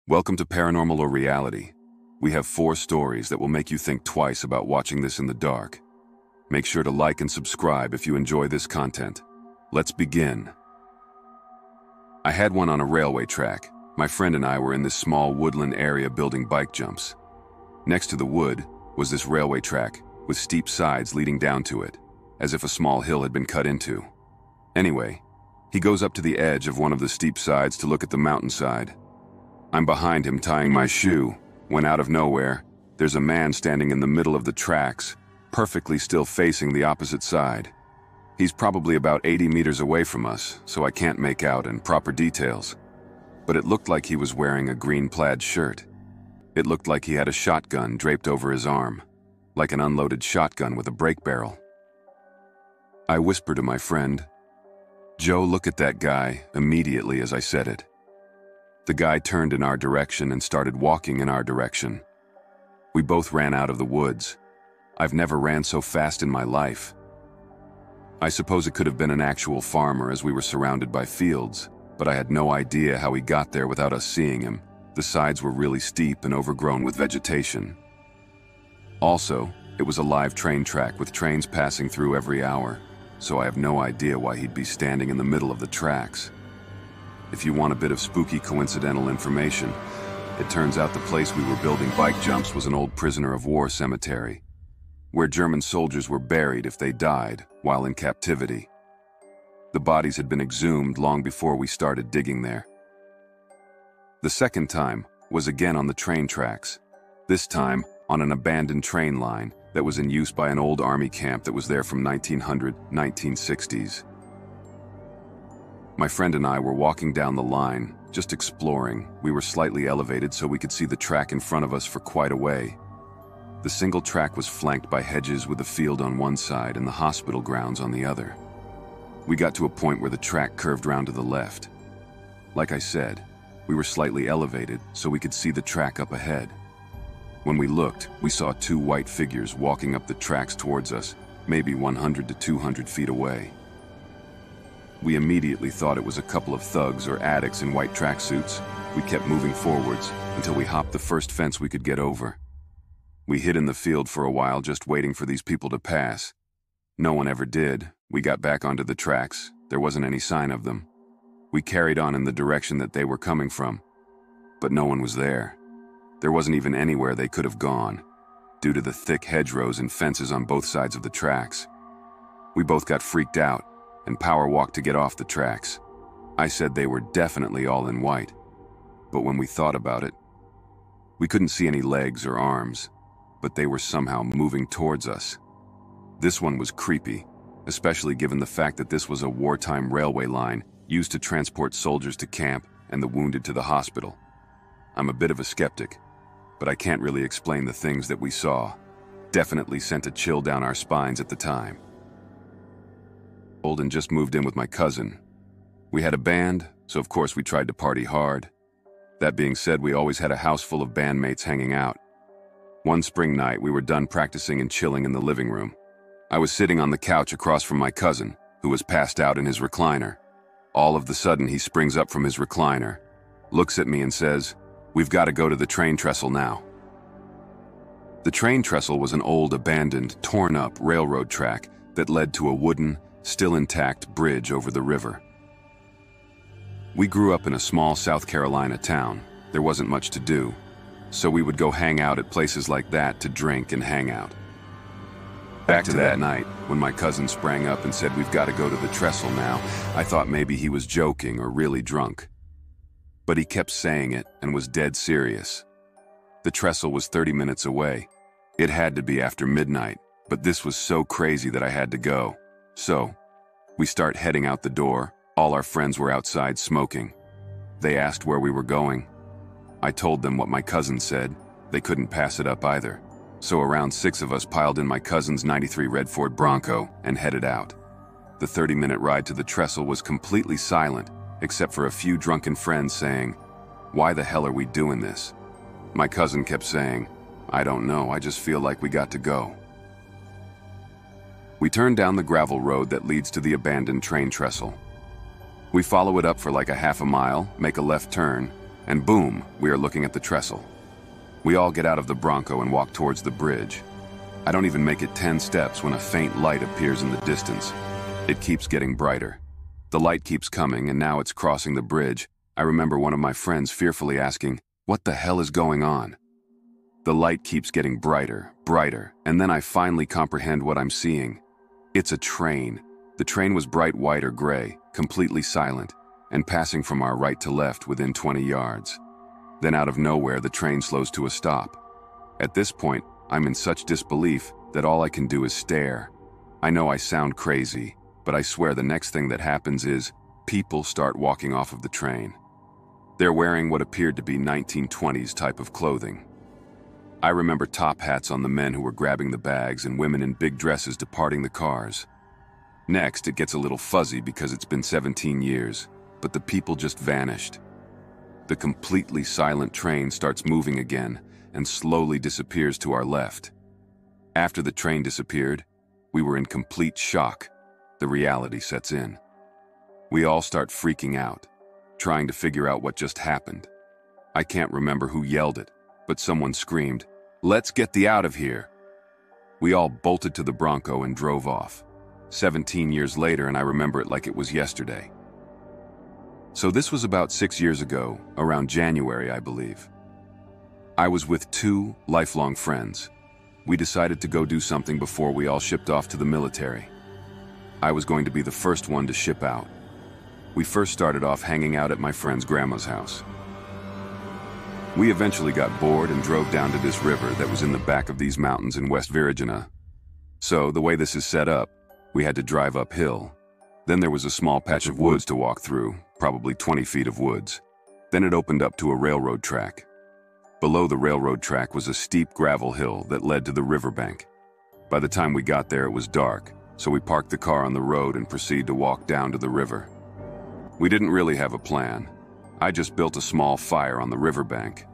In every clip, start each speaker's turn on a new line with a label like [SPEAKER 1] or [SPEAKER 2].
[SPEAKER 1] Welcome to Paranormal or Reality. We have 4 stories that will make you think twice about watching this in the dark. Make sure to like and subscribe if you enjoy this content. Let's begin. I had one on a railway track. My friend and I were in this small woodland area building bike jumps. Next to the wood was this railway track with steep sides leading down to it, as if a small hill had been cut into. Anyway, he goes up to the edge of one of the steep sides to look at the mountainside. I'm behind him tying my shoe, when out of nowhere, there's a man standing in the middle of the tracks, perfectly still facing the opposite side. He's probably about 80 meters away from us, so I can't make out in proper details. But it looked like he was wearing a green plaid shirt. It looked like he had a shotgun draped over his arm, like an unloaded shotgun with a brake barrel. I whispered to my friend, "Joe, look at that guy," immediately as I said it. The guy turned in our direction and started walking in our direction. We both ran out of the woods. I've never ran so fast in my life. I suppose it could have been an actual farmer as we were surrounded by fields, but I had no idea how he got there without us seeing him. The sides were really steep and overgrown with vegetation. Also, it was a live train track with trains passing through every hour, so I have no idea why he'd be standing in the middle of the tracks. If you want a bit of spooky coincidental information, it turns out the place we were building bike jumps was an old prisoner of war cemetery, where German soldiers were buried if they died while in captivity. The bodies had been exhumed long before we started digging there. The second time was again on the train tracks, this time on an abandoned train line that was in use by an old army camp that was there from 1960s. My friend and I were walking down the line, just exploring. We were slightly elevated so we could see the track in front of us for quite a way. The single track was flanked by hedges with a field on one side and the hospital grounds on the other. We got to a point where the track curved round to the left. Like I said, we were slightly elevated so we could see the track up ahead. When we looked, we saw 2 white figures walking up the tracks towards us, maybe 100 to 200 feet away. We immediately thought it was a couple of thugs or addicts in white tracksuits. We kept moving forwards until we hopped the first fence we could get over. We hid in the field for a while just waiting for these people to pass. No one ever did. We got back onto the tracks. There wasn't any sign of them. We carried on in the direction that they were coming from, but no one was there. There wasn't even anywhere they could have gone, due to the thick hedgerows and fences on both sides of the tracks. We both got freaked out and power walked to get off the tracks. I said they were definitely all in white, but when we thought about it, we couldn't see any legs or arms, but they were somehow moving towards us. This one was creepy, especially given the fact that this was a wartime railway line used to transport soldiers to camp and the wounded to the hospital. I'm a bit of a skeptic, but I can't really explain the things that we saw. Definitely sent a chill down our spines at the time. And just moved in with my cousin. We had a band, so of course we tried to party hard. That being said, we always had a house full of bandmates hanging out. One spring night, we were done practicing and chilling in the living room. I was sitting on the couch across from my cousin, who was passed out in his recliner. All of the sudden, he springs up from his recliner, looks at me and says, "We've got to go to the train trestle now." The train trestle was an old, abandoned, torn-up railroad track that led to a wooden, still intact bridge over the river. We grew up in a small South Carolina town. There wasn't much to do, so we would go hang out at places like that to drink and hang out. Back to that night, when my cousin sprang up and said, "We've got to go to the trestle now," I thought maybe he was joking or really drunk. But he kept saying it and was dead serious. The trestle was 30 minutes away. It had to be after midnight, but this was so crazy that I had to go. So, we start heading out the door. All our friends were outside smoking. They asked where we were going. I told them what my cousin said. They couldn't pass it up either. So around 6 of us piled in my cousin's '93 red Ford Bronco and headed out. The 30-minute ride to the trestle was completely silent, except for a few drunken friends saying, "Why the hell are we doing this?" My cousin kept saying, "I don't know, I just feel like we got to go." We turn down the gravel road that leads to the abandoned train trestle. We follow it up for like a half a mile, make a left turn, and boom, we are looking at the trestle. We all get out of the Bronco and walk towards the bridge. I don't even make it 10 steps when a faint light appears in the distance. It keeps getting brighter. The light keeps coming, and now it's crossing the bridge. I remember one of my friends fearfully asking, "What the hell is going on?" The light keeps getting brighter, brighter, and then I finally comprehend what I'm seeing. It's a train. The train was bright white or gray, completely silent, and passing from our right to left within 20 yards. Then out of nowhere, the train slows to a stop. At this point, I'm in such disbelief that all I can do is stare. I know I sound crazy, but I swear the next thing that happens is people start walking off of the train. They're wearing what appeared to be 1920s type of clothing. I remember top hats on the men who were grabbing the bags and women in big dresses departing the cars. Next, it gets a little fuzzy because it's been 17 years, but the people just vanished. The completely silent train starts moving again and slowly disappears to our left. After the train disappeared, we were in complete shock. The reality sets in. We all start freaking out, trying to figure out what just happened. I can't remember who yelled it, but someone screamed, "Let's get thee out of here." We all bolted to the Bronco and drove off. 17 years later, and I remember it like it was yesterday. So this was about 6 years ago, around January, I believe. I was with 2 lifelong friends. We decided to go do something before we all shipped off to the military. I was going to be the first one to ship out. We first started off hanging out at my friend's grandma's house. We eventually got bored and drove down to this river that was in the back of these mountains in West Virginia. So the way this is set up, we had to drive uphill. Then there was a small patch of woods to walk through, probably 20 feet of woods. Then it opened up to a railroad track. Below the railroad track was a steep gravel hill that led to the riverbank. By the time we got there, it was dark, so we parked the car on the road and proceeded to walk down to the river. We didn't really have a plan. I just built a small fire on the riverbank.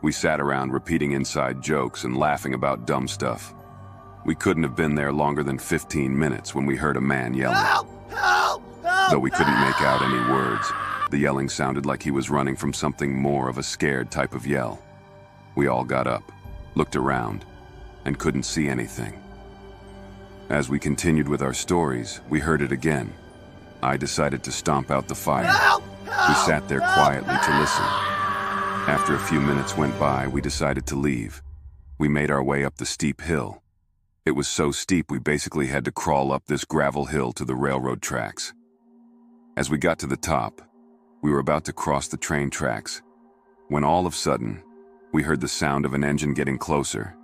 [SPEAKER 1] We sat around repeating inside jokes and laughing about dumb stuff. We couldn't have been there longer than 15 minutes when we heard a man yelling.
[SPEAKER 2] Help! Help! Help!
[SPEAKER 1] Though we couldn't make out any words, the yelling sounded like he was running from something more of a scared type of yell. We all got up, looked around, and couldn't see anything. As we continued with our stories, we heard it again. I decided to stomp out the fire.
[SPEAKER 2] Help!
[SPEAKER 1] We sat there quietly to listen. After a few minutes went by, we decided to leave. We made our way up the steep hill. It was so steep we basically had to crawl up this gravel hill to the railroad tracks. As we got to the top, we were about to cross the train tracks, when all of a sudden, we heard the sound of an engine getting closer.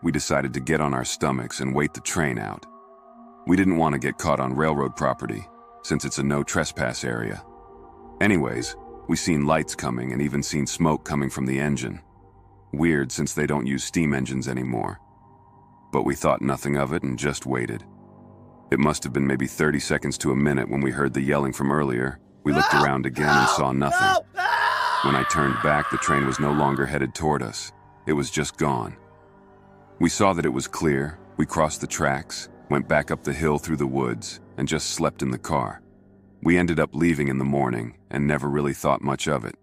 [SPEAKER 1] We decided to get on our stomachs and wait the train out. We didn't want to get caught on railroad property, since it's a no trespass area. Anyways, we seen lights coming and even seen smoke coming from the engine. Weird since they don't use steam engines anymore. But we thought nothing of it and just waited. It must have been maybe 30 seconds to a minute when we heard the yelling from earlier. We looked around again and saw nothing. When I turned back, the train was no longer headed toward us. It was just gone. We saw that it was clear. We crossed the tracks, went back up the hill through the woods, and just slept in the car. We ended up leaving in the morning and never really thought much of it.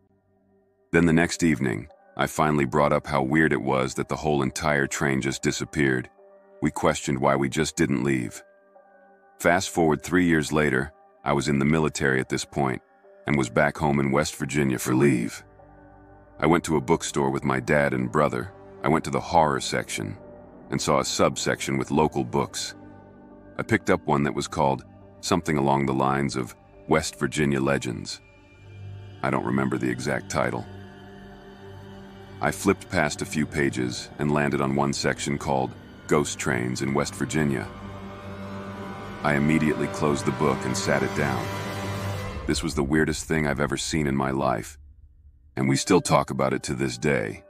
[SPEAKER 1] Then the next evening, I finally brought up how weird it was that the whole entire train just disappeared. We questioned why we just didn't leave. Fast forward 3 years later, I was in the military at this point and was back home in West Virginia for leave. I went to a bookstore with my dad and brother. I went to the horror section and saw a subsection with local books. I picked up one that was called something along the lines of West Virginia Legends. I don't remember the exact title. I flipped past a few pages and landed on one section called Ghost Trains in West Virginia. I immediately closed the book and sat it down. This was the weirdest thing I've ever seen in my life, and we still talk about it to this day.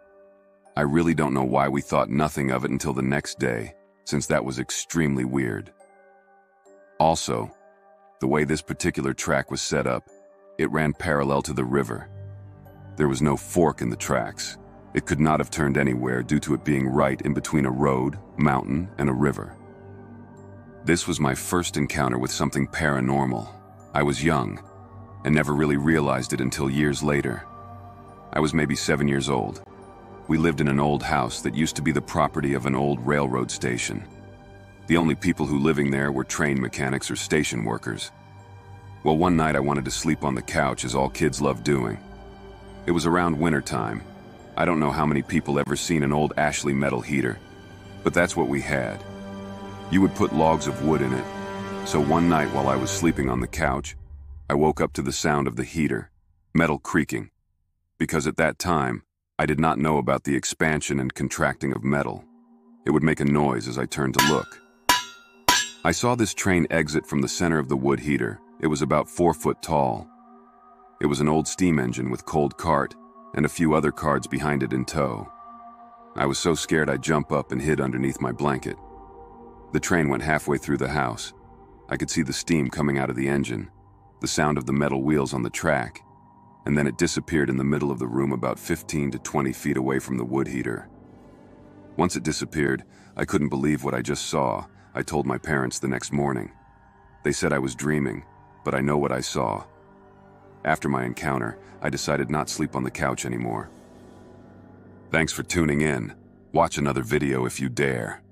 [SPEAKER 1] I really don't know why we thought nothing of it until the next day, since that was extremely weird. Also, the way this particular track was set up, it ran parallel to the river. There was no fork in the tracks. It could not have turned anywhere due to it being right in between a road, mountain, and a river. This was my first encounter with something paranormal. I was young and never really realized it until years later. I was maybe 7 years old. We lived in an old house that used to be the property of an old railroad station. The only people who living there were train mechanics or station workers. Well, one night I wanted to sleep on the couch, as all kids love doing. It was around winter time. I don't know how many people ever seen an old Ashley metal heater, but that's what we had. You would put logs of wood in it. So one night while I was sleeping on the couch, I woke up to the sound of the heater, metal creaking, because at that time, I did not know about the expansion and contracting of metal. It would make a noise as I turned to look. I saw this train exit from the center of the wood heater. It was about 4 foot tall. It was an old steam engine with cold cart and a few other cars behind it in tow. I was so scared I jumped up and hid underneath my blanket. The train went halfway through the house. I could see the steam coming out of the engine, the sound of the metal wheels on the track, and then it disappeared in the middle of the room about 15 to 20 feet away from the wood heater. Once it disappeared, I couldn't believe what I just saw. I told my parents the next morning. They said I was dreaming, but I know what I saw. After my encounter, I decided not to sleep on the couch anymore. Thanks for tuning in. Watch another video if you dare.